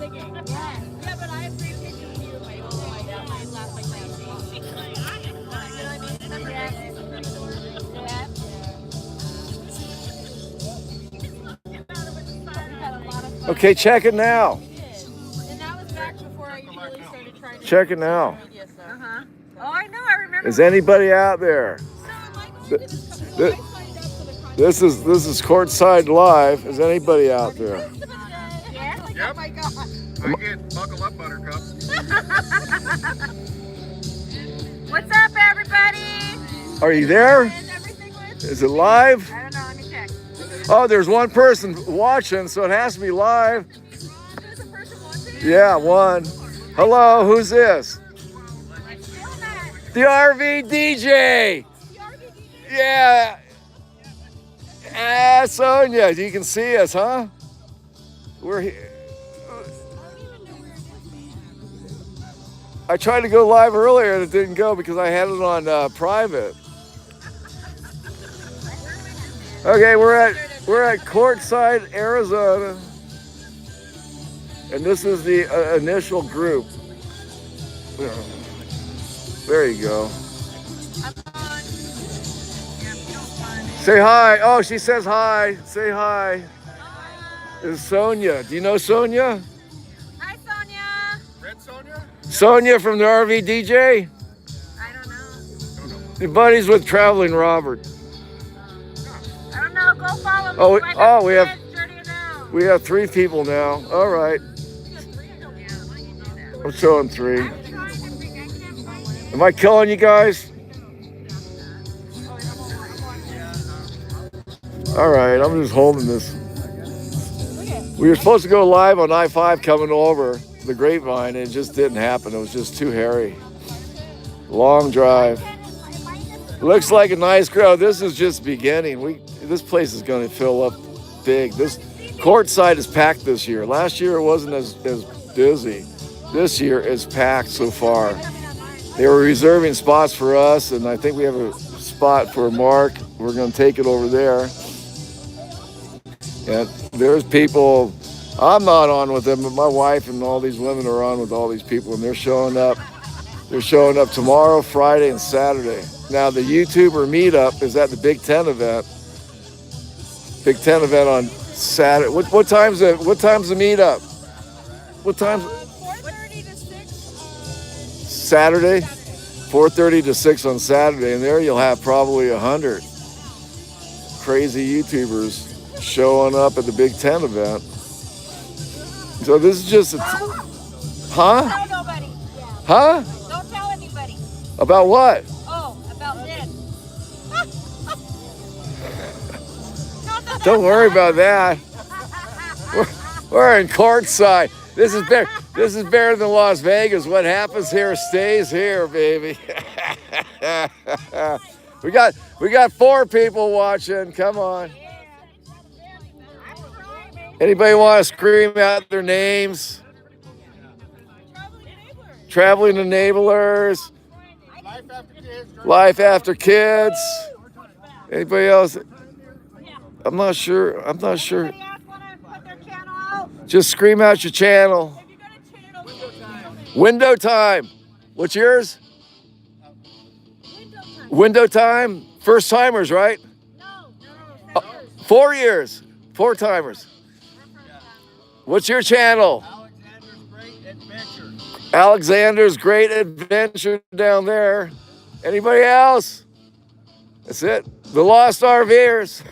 singing. Yeah, but I have great pictures of you and my own my dad. I laugh like crazy. Okay, check it now. And that was back before I really started trying to check it now. Media stuff. Oh, I know. I remember. Is anybody out there? This is Courtside Live. Is anybody out there? Yep. Oh my God. Buckle up, Buttercup. What's up, everybody? Are you there? Is it live? I don't know. Let me check. Oh, there's one person watching, so it has to be live. There's a person watching? Yeah, one. Hello, who's this? The RV DJ. Yeah. Sonia, you can see us, huh? We're here. I tried to go live earlier and it didn't go because I had it on private. Okay, we're at Quartzsite, Arizona, and this is the initial group. There you go. Say hi. Oh, she says hi. Say hi. This is Sonia. Do you know Sonia? Hi, Sonia. Red Sonia? Sonia from the RV DJ? I don't know. Your buddies with Traveling Robert. I don't know. Go follow me. We have 3 people now. All right. I'm showing 3. Am I killing you guys? All right, I'm just holding this. We were supposed to go live on I-5 coming over the Grapevine, and it just didn't happen. It was just too hairy. Long drive. Looks like a nice crowd. This is just beginning. This place is going to fill up big. This Courtside is packed this year. Last year it wasn't as busy. This year is packed so far. They were reserving spots for us, and I think we have a spot for Mark. We're going to take it over there. And there's people, I'm not on with them, but my wife and all these women are on with all these people, and they're showing up. They're showing up tomorrow, Friday, and Saturday. Now, the YouTuber meetup is at the Big Ten event. Big Ten event on Saturday. What time's the meetup? What time's 4:30 to 6. Saturday? 4:30 to 6 on Saturday, and there you'll have probably 100 crazy YouTubers showing up at the Big Ten event. So this is just huh? Don't tell nobody. Huh? Don't tell anybody. About what? Oh, about this. Don't worry about that. We're in Courtside. This is better than Las Vegas. What happens here stays here, baby. we got 4 people watching. Come on. Anybody want to scream out their names? Traveling Enablers. Life After Kids. Anybody else? I'm not sure. Just scream out your channel. Window Time. What's yours? Window Time. First timers, right? No. 4 years. 4 timers. What's your channel? Alexander's Great Adventure down there. Anybody else? That's it. The Lost RVers.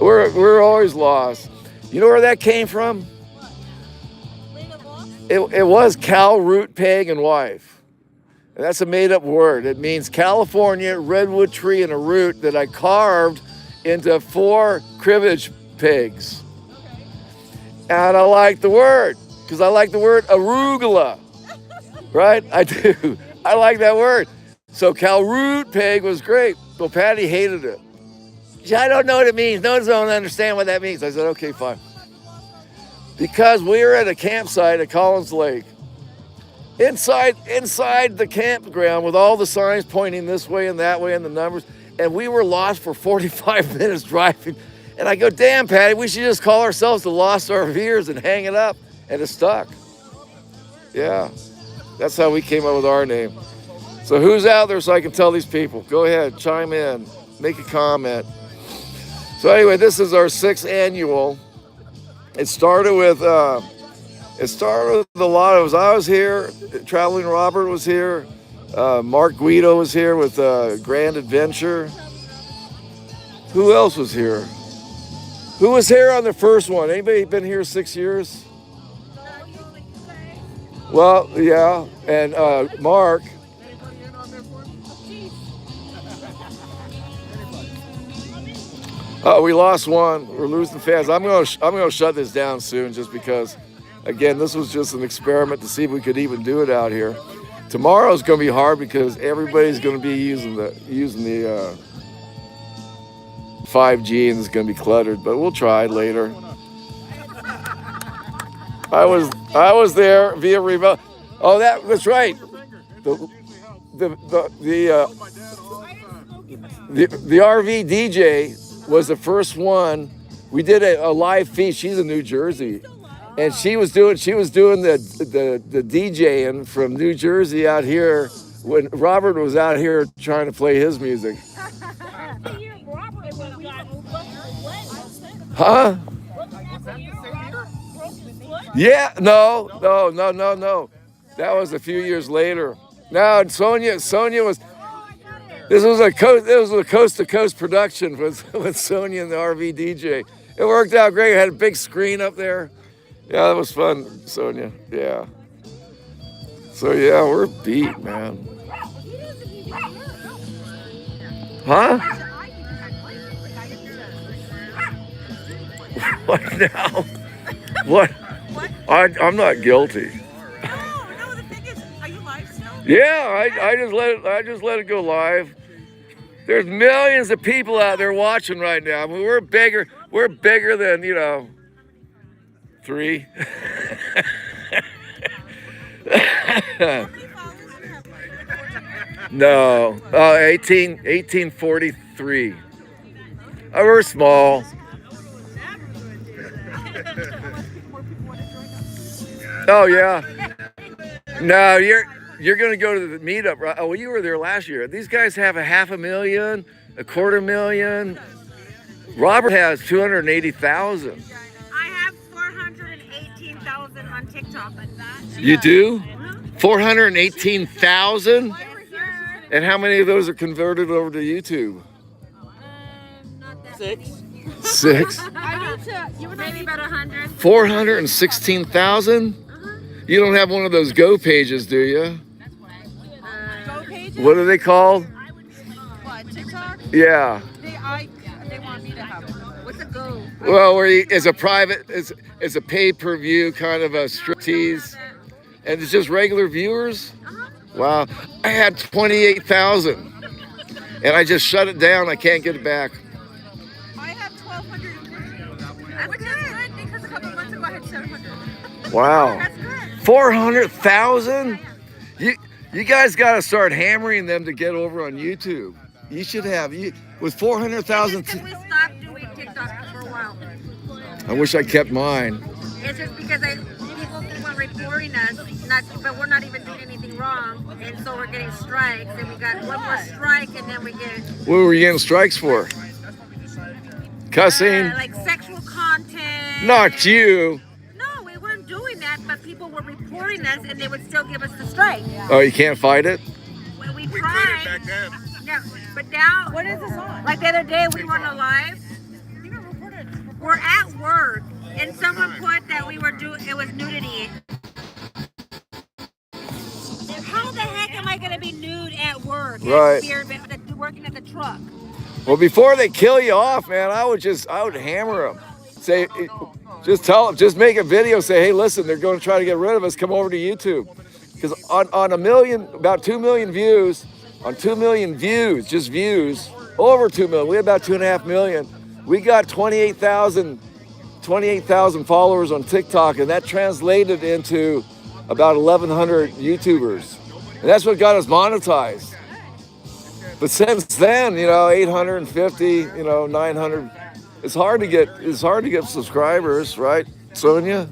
We're always lost. You know where that came from? It was Cal Root Peg and Wife. And that's a made-up word. It means California redwood tree and a root that I carved into 4 cribbage pigs. And I like the word because I like the word arugula, right? I do. I like that word. So Cal Root Peg was great. Well, Patty hated it. I don't know what it means. No one don't understand what that means. I said, okay, fine. Because we were at a campsite at Collins Lake. Inside the campground with all the signs pointing this way and that way and the numbers. and we were lost for 45 minutes driving. And I go, damn, Patty, we should just call ourselves the Lost RVers and hang it up. And it stuck. Yeah, that's how we came up with our name. So who's out there so I can tell these people? Go ahead, chime in, make a comment. So anyway, this is our 6th annual. It started with a lot of us. I was here, Traveling Robert was here, Mark Guido was here with Grand Adventure. Who else was here? Who was here on the first one? Anybody been here 6 years? Well, yeah, and Mark. Oh, we lost one. We're losing fans. I'm gonna shut this down soon, just because, again, this was just an experiment to see if we could even do it out here. Tomorrow's gonna be hard because everybody's gonna be using the 5G and it's gonna be cluttered. But we'll try later. I was there via remote. Oh, that's right. The RV DJ was the first one. We did a live feed. She's in New Jersey, and she was doing the DJing from New Jersey out here when Robert was out here trying to play his music. Huh? Yeah, no. That was a few years later. Now Sonia was. This was a coast-to-coast production with Sonia and the RV DJ. It worked out great. It had a big screen up there. Yeah, that was fun, Sonia. Yeah. So yeah, we're beat, man. Huh? What now? What? I'm not guilty. No, the thing is, are you live still? Yeah, I just let it go live. There's millions of people out there watching right now. I mean, we're bigger than, 3. No, 1843. We're small. Oh yeah. No, you're going to go to the meetup, right? Oh, well, you were there last year. These guys have 500,000, 250,000. Robert has 280,000. I have 418,000 on TikTok. You do? 418,000? And how many of those are converted over to YouTube? Six? Maybe about 100. 416,000? You don't have one of those Go pages, do you? Go pages? What are they called? What, TikTok? Yeah. They want me to have it. What's a Go? Well, it's a pay-per-view kind of a striptease, and it's just regular viewers. Wow, I had 28,000, and I just shut it down. I can't get it back. I have 1,250. That's good, because a couple months ago I had 700. Wow. That's good. 400,000? You guys got to start hammering them to get over on YouTube. You should have with 400,000. We stopped doing TikTok for a while. I wish I kept mine. It's just because people keep on reporting us, but we're not even doing anything wrong, and so we're getting strikes, and we got one more strike, and then we get What were you getting strikes for? Cussing? like sexual content. Not you. No, we weren't doing that, but people were reporting us, and they would still give us the strike. Oh, you can't fight it? When we We did it tried, back then. yeah, but now, what is this on? Like the other day, we went on live. We're at work, and someone put that we were doing, it was nudity. How the heck am I going to be nude at work? Right. Working at the truck. Well, before they kill you off, man, I would hammer them. Say, just make a video. Say, hey, listen, they're going to try to get rid of us. Come over to YouTube, because on about 2 million views, on 2 million views, just views, over 2 million. We had about 2.5 million. We got 28,000 followers on TikTok, and that translated into about 1,100 YouTubers, and that's what got us monetized. But since then, 850, 900. It's hard to get subscribers, right, Sonia?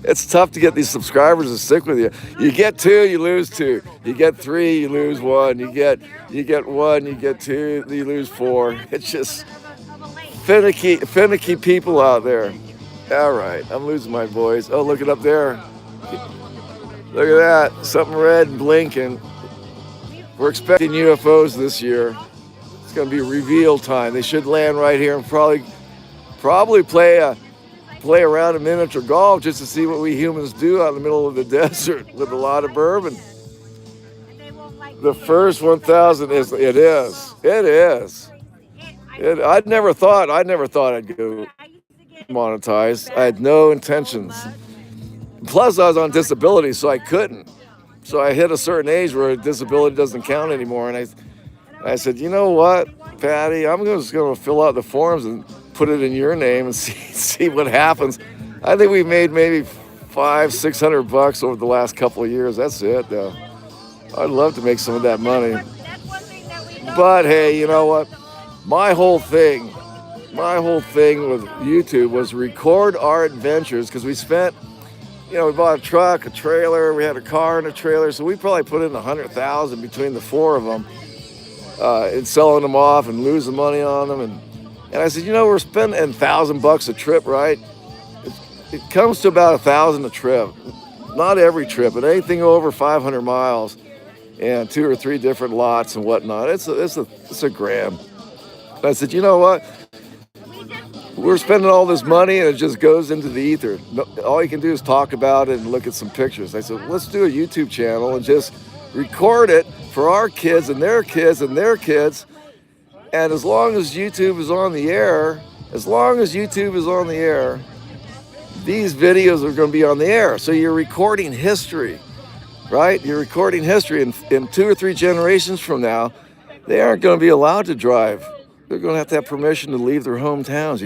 It's tough to get these subscribers to stick with you. You get two, you lose two. You get three, you lose one. You get one, you get two, you lose four. It's just finicky people out there. All right, I'm losing my voice. Oh, look it up there. Look at that, something red blinking. We're expecting UFOs this year. It's going to be reveal time. They should land right here and probably play around in miniature golf just to see what we humans do out in the middle of the desert with a lot of bourbon. The first 1,000 is. I'd never thought I'd go monetized. I had no intentions. Plus, I was on disability, so I couldn't. So I hit a certain age where disability doesn't count anymore, and I said, you know what, Patty, I'm just going to fill out the forms and put it in your name and see what happens. I think we made maybe $500-600 over the last couple of years. That's it, though. I'd love to make some of that money. But hey, you know what? My whole thing with YouTube was record our adventures, because we spent, we bought a truck, a trailer, we had a car and a trailer, so we probably put in $100,000 between the four of them, and selling them off and losing money on them. And I said, we're spending $1,000 a trip, right? It comes to about $1,000 a trip. Not every trip, but anything over 500 miles and 2 or 3 different lots and whatnot. It's a grand. I said, you know what? We're spending all this money and it just goes into the ether. All you can do is talk about it and look at some pictures. I said, let's do a YouTube channel and just record it for our kids and their kids and their kids. And as long as YouTube is on the air, these videos are going to be on the air. So you're recording history, right? You're recording history. In 2 or 3 generations from now, they aren't going to be allowed to drive. They're going to have permission to leave their hometowns,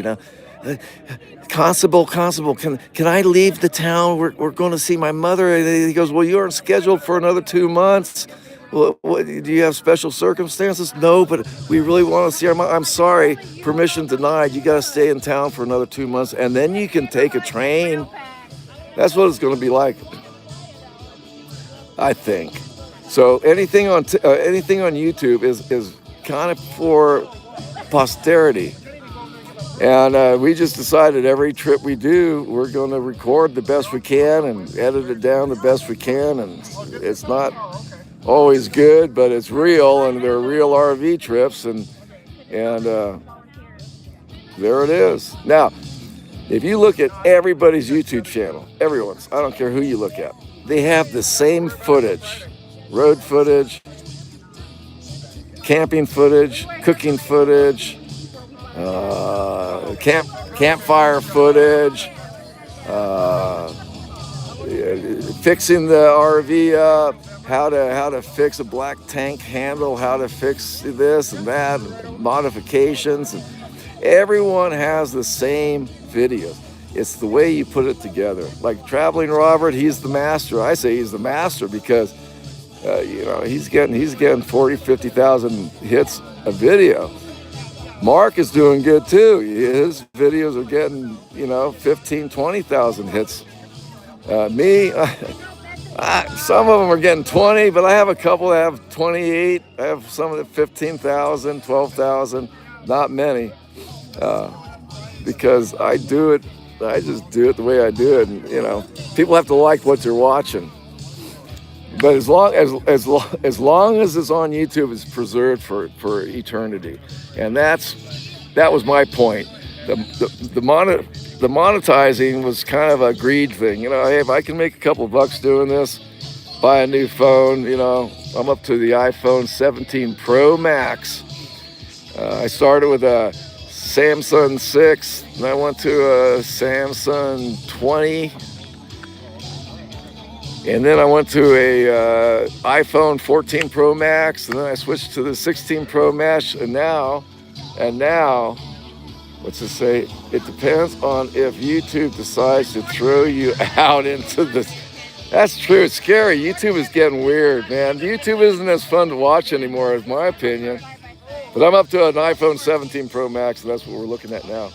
Constable, can I leave the town? We're going to see my mother. And he goes, well, you aren't scheduled for another 2 months. Well, do you have special circumstances? No, but we really want to see our mom. I'm sorry, permission denied. You got to stay in town for another 2 months, and then you can take a train. That's what it's going to be like, I think. So anything on YouTube is kind of for posterity. And we just decided every trip we do, we're going to record the best we can and edit it down the best we can. And it's not always good, but it's real, and they're real RV trips, and there it is. Now, if you look at everybody's YouTube channel, everyone's, I don't care who you look at, they have the same footage, road footage, camping footage, cooking footage, campfire footage, fixing the RV up, how to fix a black tank handle, how to fix this and that, and modifications. And everyone has the same videos. It's the way you put it together. Like Traveling Robert, he's the master. I say he's the master because he's getting 40, 50,000 hits a video. Mark is doing good too. His videos are getting 15, 20,000 hits. Me, some of them are getting 20, but I have a couple that have 28. I have some of the 15,000, 12,000, not many, because I just do it the way I do it. And, people have to like what they're watching. But as long as it's on YouTube, it's preserved for eternity, and that was my point. The monetizing was kind of a greed thing. Hey, if I can make a couple bucks doing this, buy a new phone. I'm up to the iPhone 17 Pro Max. I started with a Samsung 6, and I went to a Samsung 20. And then I went to a iPhone 14 Pro Max, and then I switched to the 16 Pro Max, and now, what's it say? It depends on if YouTube decides to throw you out into That's true. It's scary. YouTube is getting weird, man. YouTube isn't as fun to watch anymore, is my opinion. But I'm up to an iPhone 17 Pro Max, and that's what we're looking at now.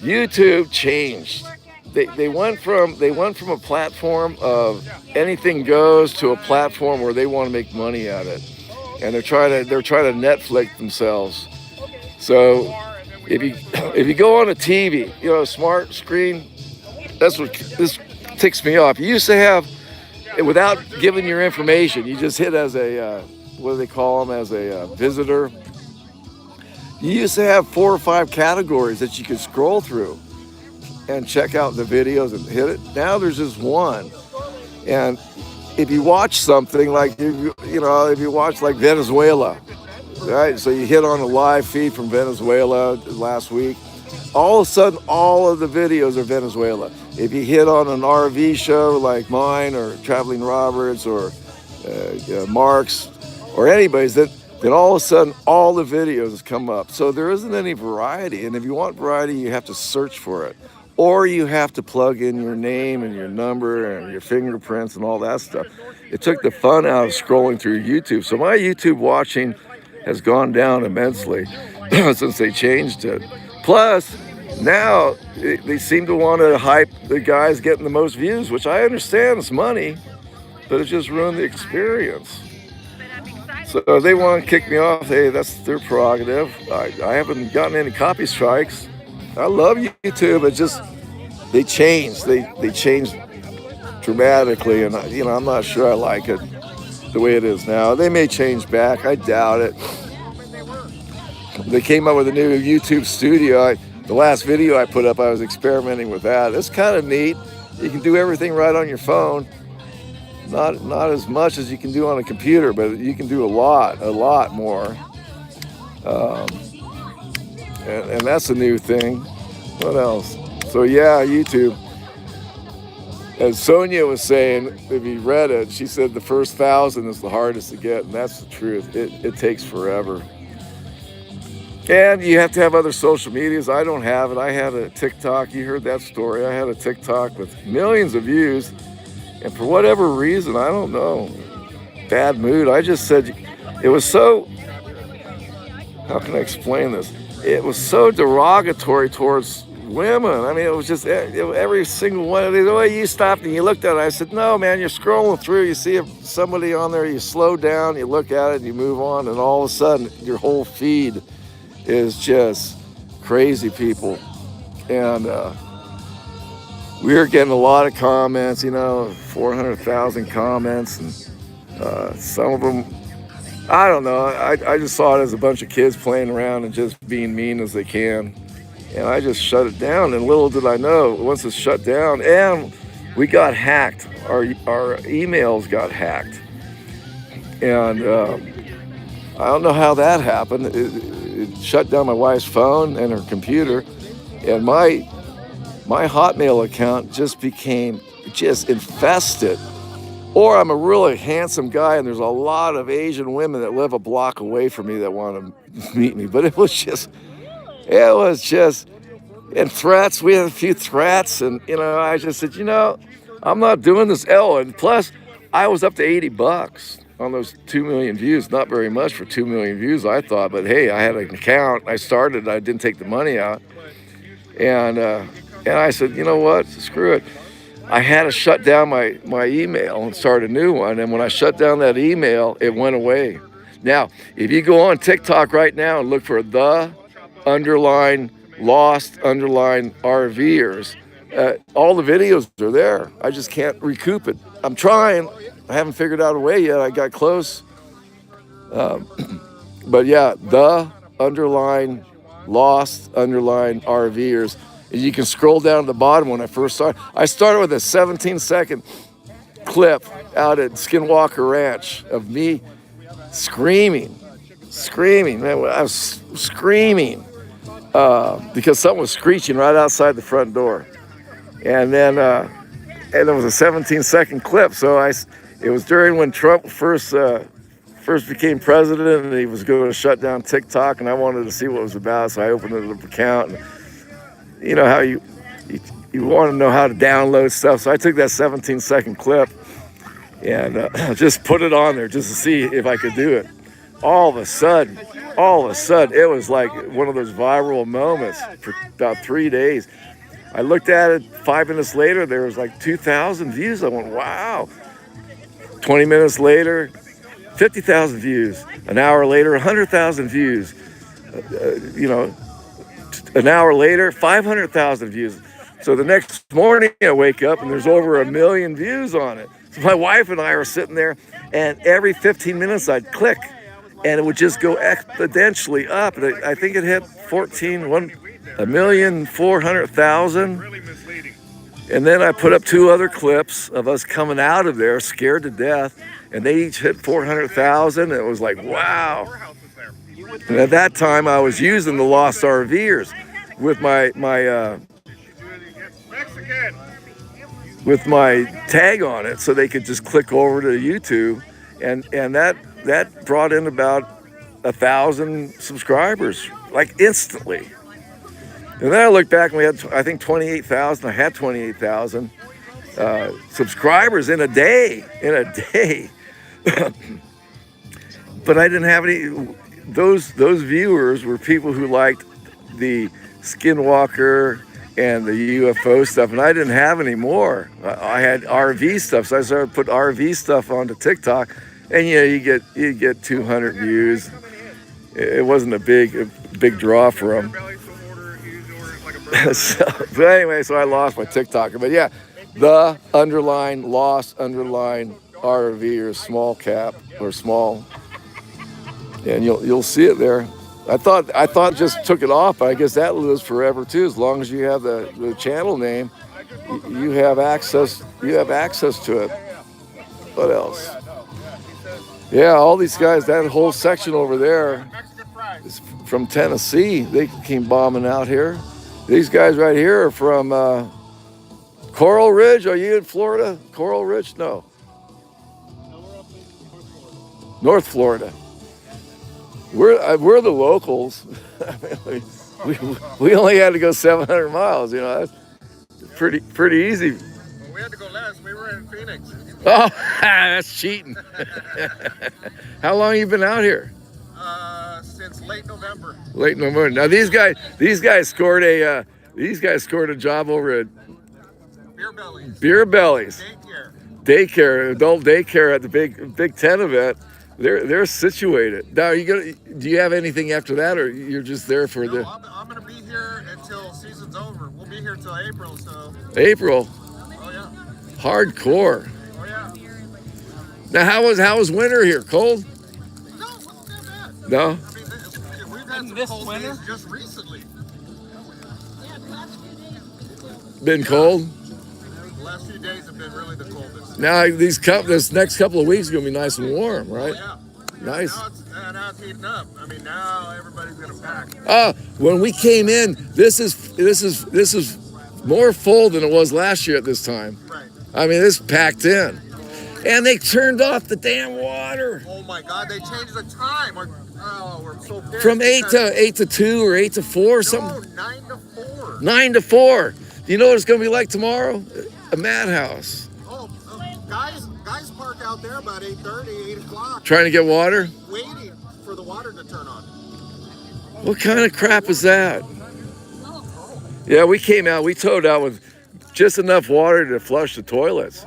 YouTube changed. They went from a platform of anything goes to a platform where they want to make money at it, and they're trying to Netflix themselves. So if you go on a TV, a smart screen, that's what this ticks me off. You used to have, without giving your information, you just hit as a what do they call them, as a visitor. You used to have 4 or 5 categories that you could scroll through and check out the videos and hit it. Now there's just one. And if you watch something like, if you watch like Venezuela, right? So you hit on a live feed from Venezuela last week, all of a sudden, all of the videos are Venezuela. If you hit on an RV show like mine or Traveling Roberts or Mark's or anybody's, then all of a sudden, all the videos come up. So there isn't any variety. And if you want variety, you have to search for it. Or you have to plug in your name and your number and your fingerprints and all that stuff. It took the fun out of scrolling through YouTube. So my YouTube watching has gone down immensely since they changed it. Plus, now they seem to want to hype the guys getting the most views, which I understand is money, but it just ruined the experience. So they want to kick me off. Hey, that's their prerogative. I haven't gotten any copy strikes. I love YouTube. It just, they changed. They changed dramatically, and I'm not sure I like it the way it is now. They may change back. I doubt it. They came up with a new YouTube studio. The last video I put up, I was experimenting with that. It's kind of neat. You can do everything right on your phone. Not as much as you can do on a computer, but you can do a lot more. And that's a new thing. What else? So yeah, YouTube. As Sonia was saying, if you read it, she said the first 1,000 is the hardest to get, and that's the truth. It takes forever. And you have to have other social medias. I don't have it. I had a TikTok. You heard that story. I had a TikTok with millions of views. And for whatever reason, I don't know, bad mood. I just said, it was so, how can I explain this? It was so derogatory towards women. I mean, it was just every single one of these. Oh, you stopped and you looked at it. I said, no, man, you're scrolling through. You see somebody on there, you slow down, you look at it, and you move on. And all of a sudden, your whole feed is just crazy people. And we were getting a lot of comments, 400,000 comments. And some of them, I don't know. I just saw it as a bunch of kids playing around and just being mean as they can. And I just shut it down. And little did I know, once it's shut down, and we got hacked. Our emails got hacked. And I don't know how that happened. It shut down my wife's phone and her computer. And my Hotmail account just became infested. Or I'm a really handsome guy, and there's a lot of Asian women that live a block away from me that want to meet me. But it was just, and threats. We had a few threats, and I just said, I'm not doing this. And plus, I was up to $80 on those 2 million views. Not very much for 2 million views, I thought. But hey, I had an account. I started. I didn't take the money out, and I said, you know what? Screw it. I had to shut down my email and start a new one. And when I shut down that email, it went away. Now, if you go on TikTok right now and look for Lost RVers, all the videos are there. I just can't recoup it. I'm trying. I haven't figured out a way yet. I got close. But yeah, Lost RVers. You can scroll down to the bottom. When I first started, I started with a 17-second clip out at Skinwalker Ranch of me screaming. Man, I was screaming because something was screeching right outside the front door. And then it was a 17-second clip. So it was during when Trump first became president, and he was going to shut down TikTok, and I wanted to see what it was about, so I opened an account. And you know how you want to know how to download stuff. So I took that 17-second clip and just put it on there just to see if I could do it. All of a sudden, it was like one of those viral moments for about 3 days. I looked at it 5 minutes later, there was like 2,000 views. I went, wow. 20 minutes later, 50,000 views. An hour later, 100,000 views. An hour later, 500,000 views. So the next morning I wake up and there's over 1 million views on it. So my wife and I were sitting there, and every 15 minutes I'd click and it would just go exponentially up. And I think it hit 1,400,000. And then I put up 2 other clips of us coming out of there scared to death, and they each hit 400,000. And it was like, wow. And at that time I was using the Lost RVers with my tag on it, so they could just click over to YouTube, and that brought in about 1,000 subscribers, like instantly. And then I looked back and we had, I think, 28,000. I had 28,000 subscribers in a day. But I didn't have any. Those viewers were people who liked the Skinwalker and the UFO stuff, and I didn't have any more. I had RV stuff, so I started to put RV stuff onto TikTok, and you get 200 views. It wasn't a big draw for them. But anyway, so I lost my TikToker. But yeah, the Lost RVers, small cap or small, and you'll see it there. I thought just took it off, but I guess that lives forever too. As long as you have the channel name, you have access to it. What else? Yeah, all these guys, that whole section over there is from Tennessee. They came bombing out here. These guys right here are from Coral Ridge. Are you in Florida? Coral Ridge? No. North Florida. We're the locals. we only had to go 700 miles. That's pretty easy. Well, we had to go less. We were in Phoenix. Oh, that's cheating. How long have you been out here? Since late November. Late November. Now these guys scored a job over at Beer Bellies. Daycare, adult daycare at the Big Ten event. They're situated. Now, do you have anything after that, or you're just there for the? I'm gonna be here until season's over. We'll be here till April. So. April. Oh yeah. Hardcore. Oh yeah. Now, how was winter here? Cold? No. I mean, we've had some cold winter just recently. Been cold. The last few days have been really the coldest. Now this next couple of weeks is gonna be nice and warm, right? Oh, yeah. Nice. Now it's heating up. I mean, now everybody's gonna pack. When we came in, this is more full than it was last year at this time. Right. I mean, this packed in, and they turned off the damn water. Oh my God! They changed the time. We're so pissed. From 8 to 2 or 8 to 4 or something. No, 9 to 4. 9 to 4. Do you know what it's gonna be like tomorrow? A madhouse. Oh, guys park out there about 8:30, 8 o'clock. Trying to get water? Waiting for the water to turn on. What kind of crap is that? Yeah, we came out, we towed out with just enough water to flush the toilets.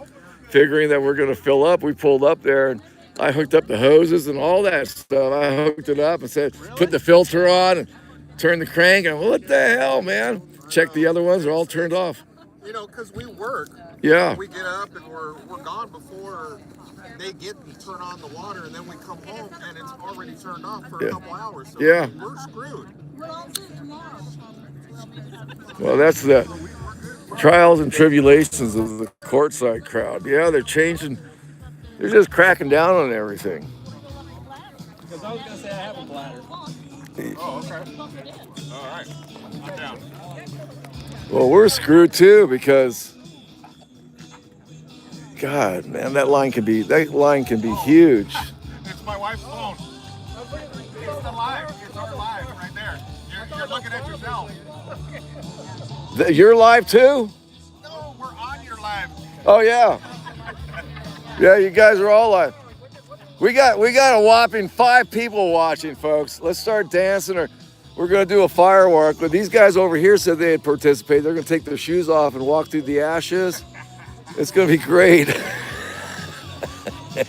Figuring that we're gonna fill up, we pulled up there, and I hooked up the hoses and all that stuff. I hooked it up and said, put the filter on and turn the crank, and what the hell, man? Check the other ones, they're all turned off. Because we work. Yeah. We get up and we're gone before they get and turn on the water, and then we come home and it's already turned off for a couple hours. So yeah. We're screwed. Well, that's the trials and tribulations of the QUARTZSITE crowd. Yeah, they're changing. They're just cracking down on everything. Because I was going to say I have a bladder. Oh, okay. All right. I'm down. Well, we're screwed too because, God, man, that line can be huge. It's my wife's phone. It's live. It's our live right there. You're looking at yourself. You're live too? No, we're on your live. Oh yeah. Yeah, you guys are all live. We got a whopping 5 people watching, folks. Let's start dancing, or we're gonna do a firework. But these guys over here said they'd participate. They're gonna take their shoes off and walk through the ashes. It's gonna be great. When you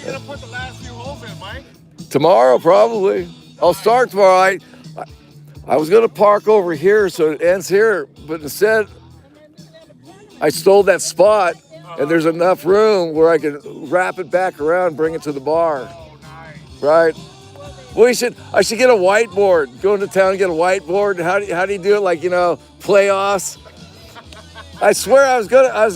gonna put the last few holes in, Mike? Tomorrow, probably. I'll start tomorrow. I was gonna park over here so it ends here, but instead I stole that spot, and there's enough room where I can wrap it back around and bring it to the bar. Oh, nice. Right? Well, I should get a whiteboard. Go into town and get a whiteboard. How do you do it? Like, playoffs. I swear I was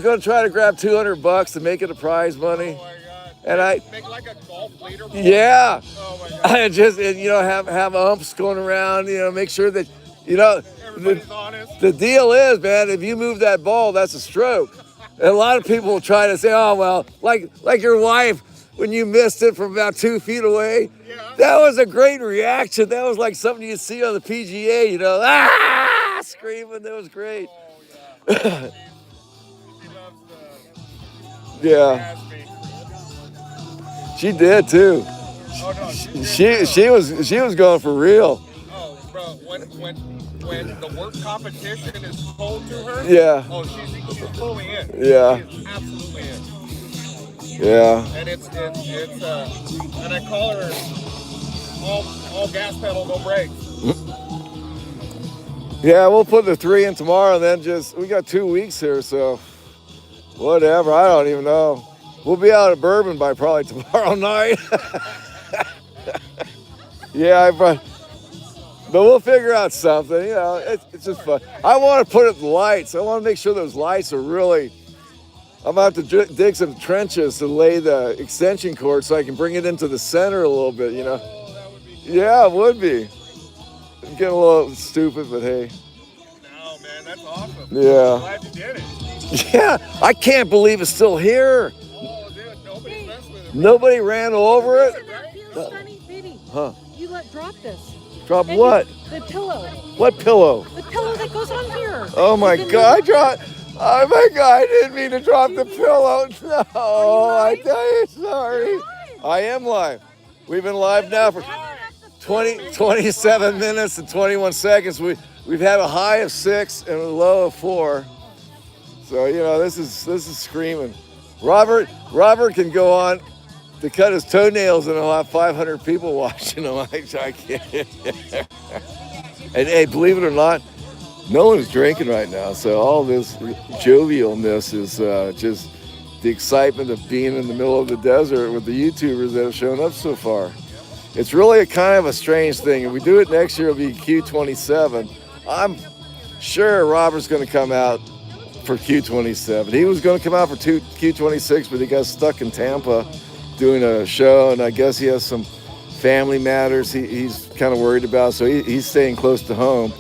gonna try to grab $200 to make it a prize money. Oh my God. And Make like a golf leaderboard. yeah. Oh my God. I just have umps going around. Make sure that Everybody's honest. the deal is, man, if you move that ball, that's a stroke. And a lot of people will try to say, oh well, like your wife when you missed it from about 2 feet away. Yeah. That was a great reaction. That was like something you see on the PGA, screaming. That was great. Oh, yeah. She loves the Yeah, Gatsby. she did too. Oh no, She was going for real. Oh, bro, when the work competition is told to her, Yeah. oh, she's fully in. Yeah. She is absolutely in. Yeah. And it's and I call her all gas pedal, no brakes. Yeah, we'll put the 3 in tomorrow, and then we got 2 weeks here, so whatever. I don't even know. We'll be out of Bourbon by probably tomorrow night. Yeah, but we'll figure out something. It's just fun. I want to put up the lights. I want to make sure those lights are really. I'm gonna have to dig some trenches to lay the extension cord so I can bring it into the center a little bit. Oh, that would be cool. Yeah, it would be. I'm getting a little stupid, but hey. No, man, that's awesome. Yeah. I'm glad you did it. Yeah, I can't believe it's still here. Oh, dude, nobody messed with it. Nobody ran over it. Doesn't that feel funny, baby? Huh? You drop this. Drop And what? The pillow. What pillow? The pillow that goes on here. Oh my God! Oh my God! I didn't mean to drop the pillow. No, I tell you, sorry. I am live. We've been live now for 27 minutes and 21 seconds. We've had a high of 6 and a low of 4. So this is screaming. Robert can go on to cut his toenails and he'll have 500 people watching him. I can't. And hey, believe it or not, no one's drinking right now. So all this jovialness is just the excitement of being in the middle of the desert with the YouTubers that have shown up so far. It's really a kind of a strange thing. If we do it next year, it'll be Q27. I'm sure Robert's going to come out for Q27. He was going to come out for Q26, but he got stuck in Tampa doing a show, and I guess he has some family matters he's kind of worried about, so he's staying close to home.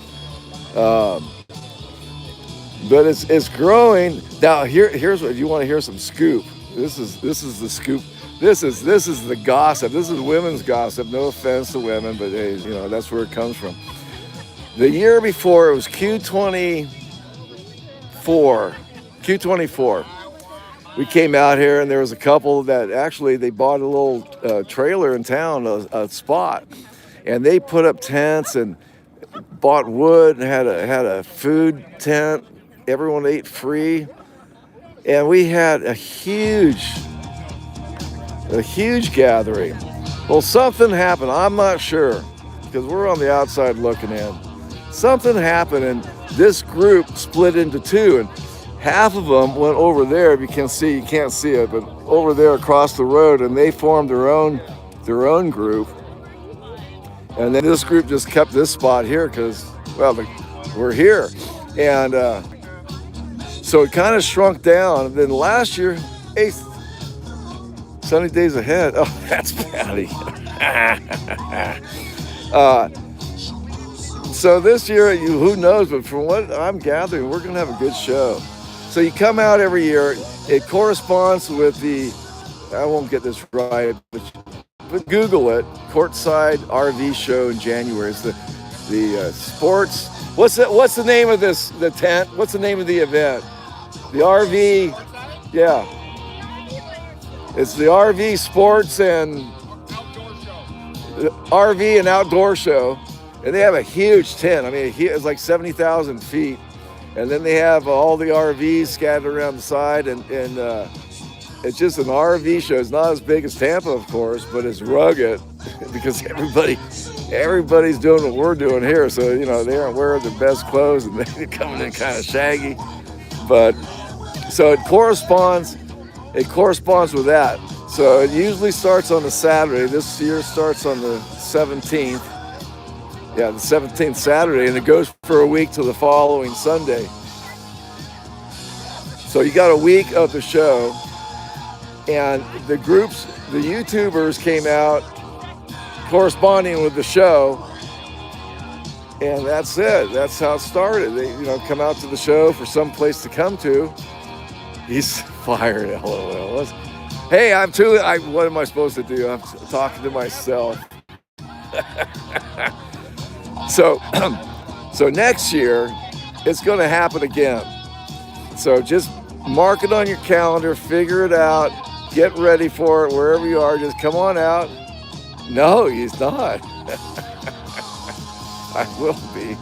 But it's growing. Now here's what you want to hear, some scoop. This is the scoop. This is the gossip. This is women's gossip. No offense to women, but hey, that's where it comes from. The year before it was Q24. We came out here and there was a couple that actually they bought a little trailer in town, a spot, and they put up tents and bought wood and had a food tent. Everyone ate free, and we had a huge gathering. Well, something happened. I'm not sure because we're on the outside looking in. Something happened, and this group split into 2, and half of them went over there. If you can't see it, but over there across the road, and they formed their own group. And then this group just kept this spot here because, well, we're here, and so it kind of shrunk down. And then last year, hey, sunny days ahead. Oh, that's Patty. So this year, who knows? But from what I'm gathering, we're gonna have a good show. So you come out every year. It corresponds with I won't get this right, but Google it. QUARTZSITE RV show in January. It's the sports. What's the name of the tent? What's the name of the event? The RV. Yeah. It's the RV sports and RV and outdoor show, and they have a huge tent. I mean, it's like 70,000 feet, and then they have all the RVs scattered around the side, and it's just an RV show. It's not as big as Tampa, of course, but it's rugged because everybody's doing what we're doing here. So, you know, they aren't wearing the best clothes and they're coming in kind of shaggy. But so it corresponds with that. So it usually starts on a Saturday. This year starts on the 17th. Yeah, the 17th Saturday, and it goes for a week till the following Sunday. So you got a week of the show. And the YouTubers came out corresponding with the show, and that's it. That's how it started. They, you know, come out to the show for some place to come to. He's fired, LOL. Hey, what am I supposed to do? I'm talking to myself. So next year, it's going to happen again. So just mark it on your calendar, figure it out. Get ready for it wherever you are. Just come on out. No, he's not. I will be.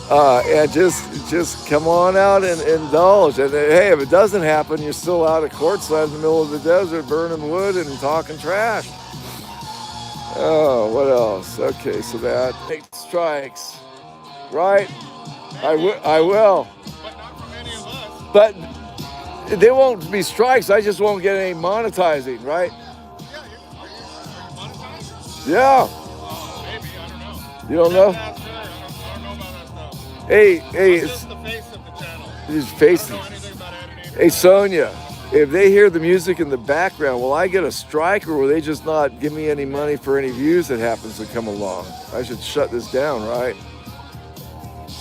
And just come on out and indulge. And hey, if it doesn't happen, you're still out at QUARTZSITE in the middle of the desert, burning wood and talking trash. Oh, what else? Okay, so that 8 strikes, right? I will. But not from any of us. But there won't be strikes. I just won't get any monetizing, right? Yeah, are you monetized? Yeah. Maybe, I don't know. You don't know? I'm not sure. I don't know about that stuff. Hey, I'm just the face of the channel. His I face. don't know anything about editing. Hey, Sonia, if they hear the music in the background, will I get a strike, or will they just not give me any money for any views that happens to come along? I should shut this down, right?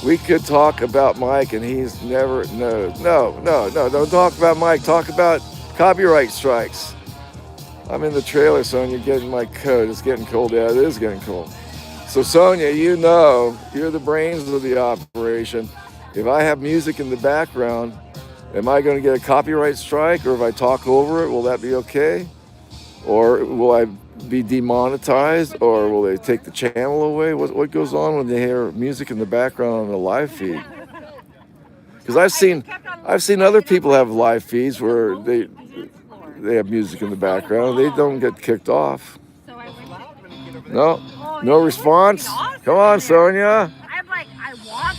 We could talk about Mike, and he's never, no, don't talk about Mike. Talk about copyright strikes. I'm in the trailer, Sonia, getting my coat. It's getting cold. Yeah, it is getting cold. So, Sonia, you know, you're the brains of the operation. If I have music in the background, am I going to get a copyright strike? Or if I talk over it, will that be okay? Or will I be demonetized, or will they take the channel away? What goes on when they hear music in the background on the live feed? Because I've seen other people have live feeds where they have music in the background. They don't get kicked off. No response. Come on, Sonia.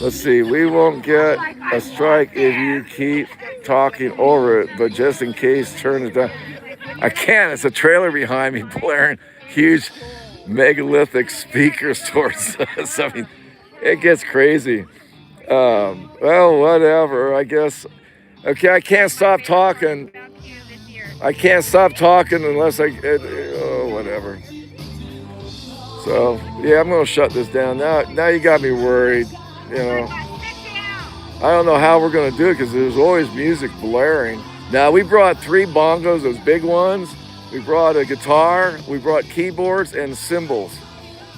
Let's see. We won't get a strike if you keep talking over it, but just in case, turn it down. I can't. It's a trailer behind me blaring huge megalithic speakers towards us. I mean, it gets crazy. Well, whatever, I guess. Okay, I can't stop talking. I can't stop talking unless whatever. So, yeah, I'm going to shut this down. Now you got me worried, you know. I don't know how we're going to do it because there's always music blaring. Now, we brought 3 bongos, those big ones. We brought a guitar, we brought keyboards and cymbals.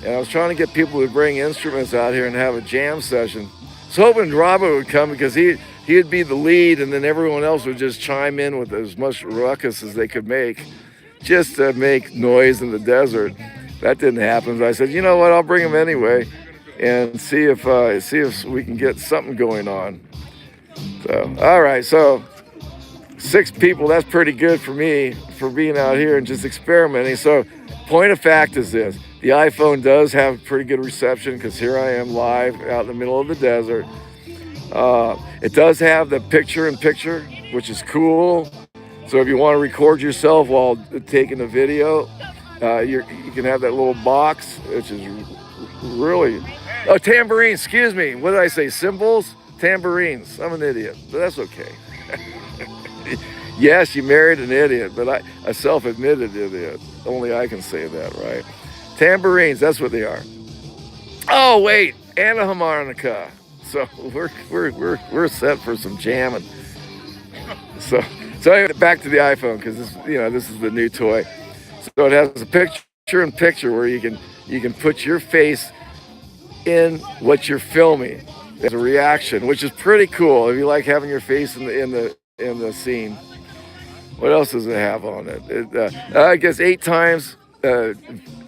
And I was trying to get people to bring instruments out here and have a jam session. I was hoping Robert would come because he'd be the lead, and then everyone else would just chime in with as much ruckus as they could make, just to make noise in the desert. That didn't happen. But I said, you know what, I'll bring him anyway and see if we can get something going on. So, all right, so 6 people, that's pretty good for me for being out here and just experimenting. So point of fact is this: the iPhone does have pretty good reception because here I am live out in the middle of the desert. It does have the picture-in-picture, which is cool. So if you want to record yourself while taking a video, you can have that little box, which is really... Oh, tambourines, excuse me. What did I say? Cymbals? Tambourines. I'm an idiot, but that's okay. Yes, you married an idiot, but a self-admitted idiot. Only I can say that, right? Tambourines, that's what they are. Oh, wait, and a harmonica. So we're set for some jamming. So anyway, back to the iPhone, because this is the new toy. So it has a picture-in-picture where you can put your face in what you're filming as a reaction, which is pretty cool if you like having your face in the scene. What else does it have on it? I guess 8 times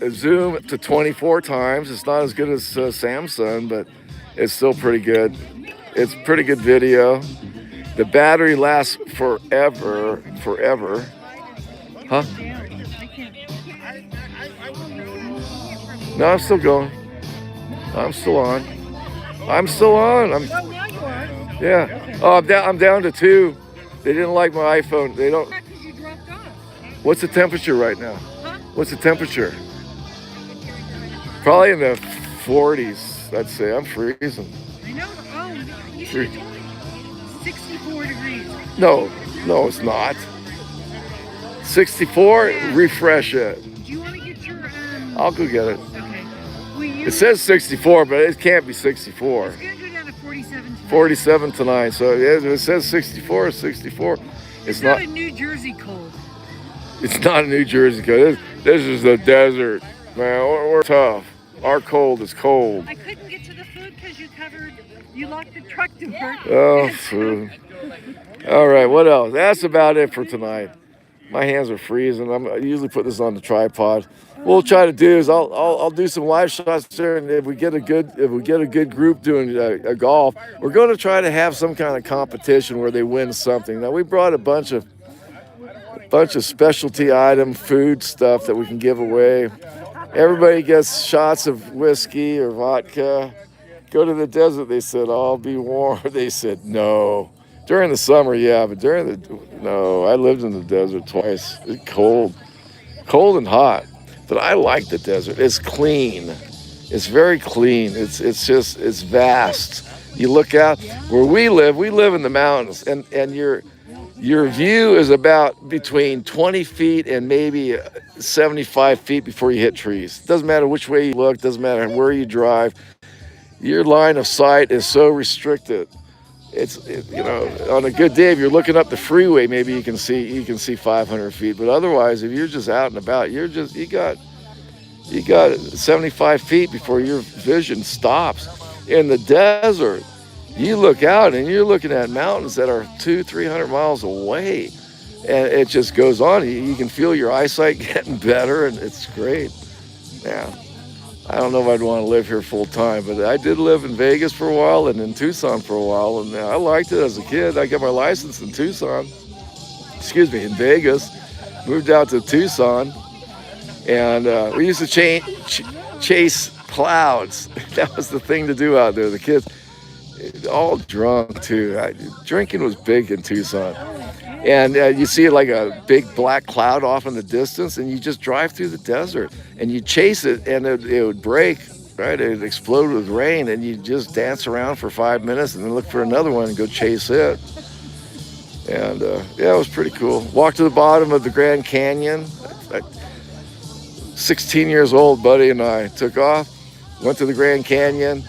zoom to 24 times. It's not as good as Samsung, but it's still pretty good. It's pretty good video. The battery lasts forever. Huh? No, I'm still going. I'm still on. I'm still on. Oh, now you are. Yeah. Oh, I'm down to 2. They didn't like my iPhone. They don't. Because you dropped off. What's the temperature right now? Huh? What's the temperature? Probably in the 40s, I'd say. I'm freezing. I know. Oh, you Free- should have 64 degrees. No, it's not. 64? Yeah. Refresh it. Do you want to get your I'll go get it. Okay. Will you? It says 64, but it can't be 64. It's gonna go down to 47 tonight. 47 tonight. So if it says 64, it's 64. It's not a New Jersey cold. It's not a New Jersey cold. This is the desert, man. We're tough. Our cold is cold. I couldn't get to the food because you locked the truck door. Oh, food. All right, what else? That's about it for tonight. My hands are freezing. I usually put this on the tripod. What we'll try to do is I'll do some live shots there, and if we get a good group doing a golf, we're going to try to have some kind of competition where they win something. Now we brought a bunch of specialty item food stuff that we can give away. Everybody gets shots of whiskey or vodka. Go to the desert, they said, I'll be warm. They said, no. During the summer, yeah, but no, I lived in the desert twice. It's cold and hot. But I like the desert. It's clean. It's very clean. It's vast. You look out where we live in the mountains, and your view is about between 20 feet and maybe 75 feet before you hit trees. Doesn't matter which way you look, doesn't matter where you drive. Your line of sight is so restricted. On a good day, if you're looking up the freeway, maybe you can see 500 feet. But otherwise, if you're just out and about, you got 75 feet before your vision stops. In the desert, you look out and you're looking at mountains that are 200-300 miles away, and it just goes on. You can feel your eyesight getting better, and it's great. Yeah. I don't know if I'd want to live here full time, but I did live in Vegas for a while and in Tucson for a while, and I liked it as a kid. I got my license in in Vegas. Moved out to Tucson, and we used to chase clouds. That was the thing to do out there. The kids, all drunk too. Drinking was big in Tucson. And you see like a big black cloud off in the distance, and you just drive through the desert and you chase it, and it would break, right? It would explode with rain, and you just dance around for 5 minutes and then look for another one and go chase it. And yeah, it was pretty cool. Walked to the bottom of the Grand Canyon. 16 years old, buddy and I took off, went to the Grand Canyon.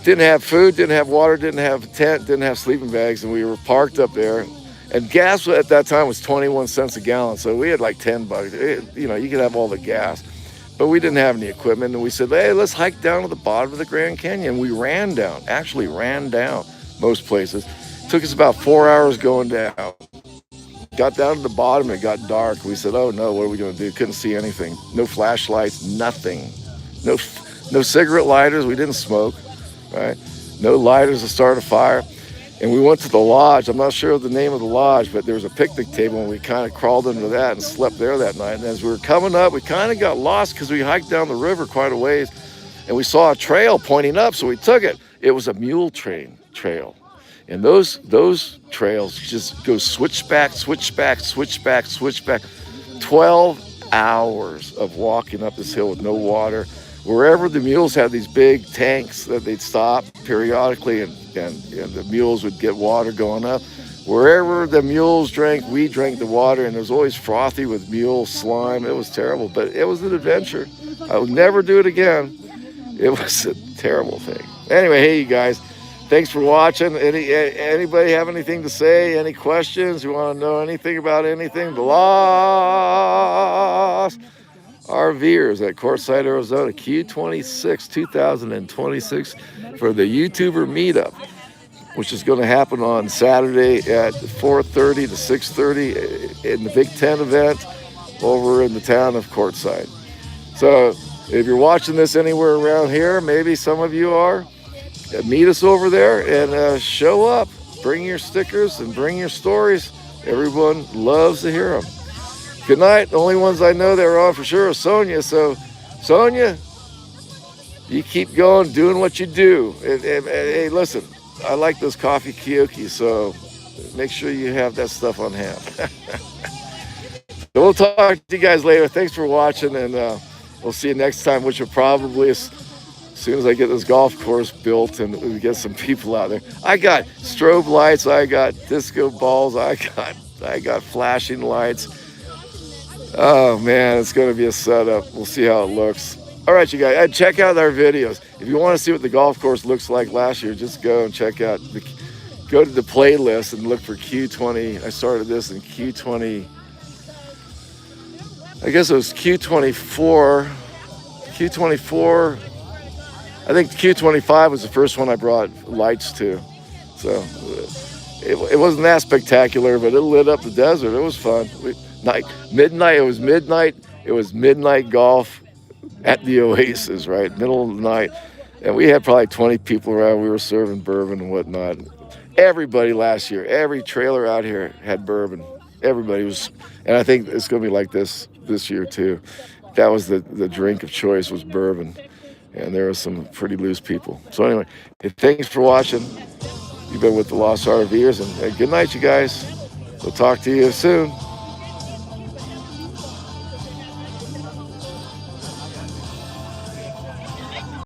Didn't have food, didn't have water, didn't have a tent, didn't have sleeping bags, and we were parked up there. And gas at that time was 21 cents a gallon, so we had like $10. You could have all the gas, but we didn't have any equipment. And we said, hey, let's hike down to the bottom of the Grand Canyon. We ran down most places. Took us about 4 hours going down. Got down to the bottom, it got dark. We said, oh no, what are we gonna do? Couldn't see anything. No flashlights, nothing. No cigarette lighters, we didn't smoke, right? No lighters to start a fire. And we went to the lodge. I'm not sure of the name of the lodge, but there was a picnic table, and we kind of crawled into that and slept there that night. And as we were coming up, we kind of got lost because we hiked down the river quite a ways, and we saw a trail pointing up, so we took it. It was a mule trail. And those trails just go switchback. 12 hours of walking up this hill with no water. Wherever the mules had these big tanks that they'd stop periodically, and the mules would get water going up. Wherever the mules drank, we drank the water, and it was always frothy with mule slime. It was terrible, but it was an adventure. I would never do it again. It was a terrible thing. Anyway, hey, you guys, thanks for watching. Anybody have anything to say? Any questions? You want to know anything about anything? The Lost RVers at QUARTZSITE, Arizona, Q26, 2026 for the YouTuber meetup. which is going to happen on Saturday at 4:30 to 6:30 in the Big Ten event over in the town of QUARTZSITE. So if you're watching this anywhere around here, maybe some of you are, meet us over there and show up. Bring your stickers and bring your stories. Everyone loves to hear them. Good night. The only ones I know that are on for sure are Sonia. So, Sonia, you keep going, doing what you do. And hey, listen, I like those coffee kioki, so make sure you have that stuff on hand. So we'll talk to you guys later. Thanks for watching, and we'll see you next time, which will probably, as soon as I get this golf course built and we get some people out there. I got strobe lights, I got disco balls, I got flashing lights. Oh man, it's gonna be a setup. We'll see how it looks. All right, you guys, check out our videos. If you want to see what the golf course looks like last year, just go and check out go to the playlist and look for Q20. I started this in Q20. I guess it was Q24. I think Q25 was the first one I brought lights to. So it wasn't that spectacular, but it lit up the desert. It was fun. Midnight. It was midnight golf at the Oasis, right? Middle of the night. And we had probably 20 people around. We were serving bourbon and whatnot. Everybody last year, every trailer out here had bourbon. Everybody was, and I think it's going to be like this year too. That was the drink of choice, was bourbon. And there were some pretty loose people. So anyway, thanks for watching. You've been with the Lost RVers, and good night, you guys. We'll talk to you soon.